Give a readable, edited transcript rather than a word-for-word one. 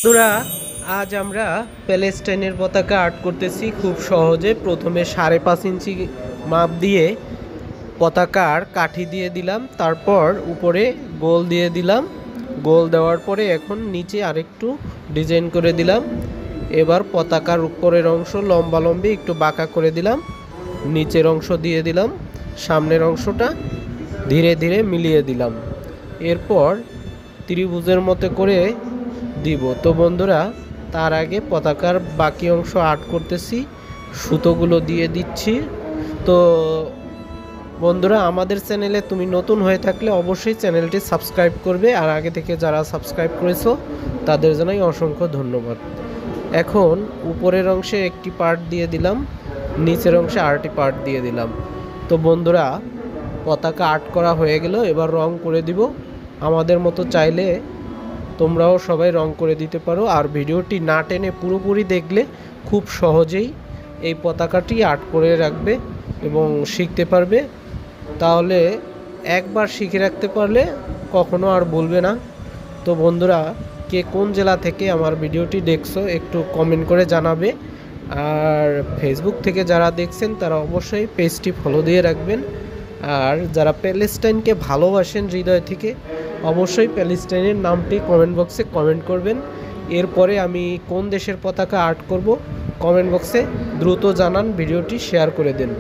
বন্ধুরা, আজ আমরা প্যালেস্টাইনের পতাকা আর্ট করতেছি খুব সহজে। প্রথমে 5.5 ইঞ্চি মাপ দিয়ে পতাকার কাঠি দিয়ে দিলাম, তারপর উপরে গোল দিয়ে দিলাম। গোল দেওয়ার পরে এখন নিচে আরেকটু ডিজাইন করে দিলাম। এবার পতাকার উপরের অংশ লম্বালম্বি একটু বাঁকা করে দিলাম, নিচের অংশ দিয়ে দিলাম, সামনের অংশটা ধীরে ধীরে মিলিয়ে দিলাম। এরপর ত্রিভুজের মতো করে দিব। তো বন্ধুরা, তার আগে পতাকার বাকি অংশ আর্ট করতেছি, সুতোগুলো দিয়ে দিচ্ছি। তো বন্ধুরা, আমাদের চ্যানেলে তুমি নতুন হয়ে থাকলে অবশ্যই চ্যানেলটি সাবস্ক্রাইব করবে, আর আগে থেকে যারা সাবস্ক্রাইব করেছো তাদের জানাই অসংখ্য ধন্যবাদ। এখন উপরের অংশে একটি পার্ট দিয়ে দিলাম, নিচের অংশে আরেকটি পার্ট দিয়ে দিলাম। তো বন্ধুরা, পতাকা আর্ট করা হয়ে গেল। এবার রং করে দিব। আমাদের মতো চাইলে তোমরাও সবাই রং করে দিতে পারো। আর ভিডিওটি না টেনে পুরোপুরি দেখলে খুব সহজেই এই পতাকাটি আর্ট করে রাখবে এবং শিখতে পারবে। তাহলে একবার শিখে রাখতে পারলে কখনো আর বলবে না। তো বন্ধুরা, কে কোন জেলা থেকে আমার ভিডিওটি দেখছো একটু কমেন্ট করে জানাবে। আর ফেসবুক থেকে যারা দেখছেন তারা অবশ্যই পেজটি ফলো দিয়ে রাখবেন। আর যারা প্যালেস্টাইনকে ভালোবাসেন হৃদয় থেকে, অবশ্যই প্যালেস্টাইনের নামটি কমেন্ট বক্সে কমেন্ট করবেন। এরপরে আমি কোন দেশের পতাকা আর্ট করব কমেন্ট বক্সে দ্রুত জানান, ভিডিওটি শেয়ার করে দেন।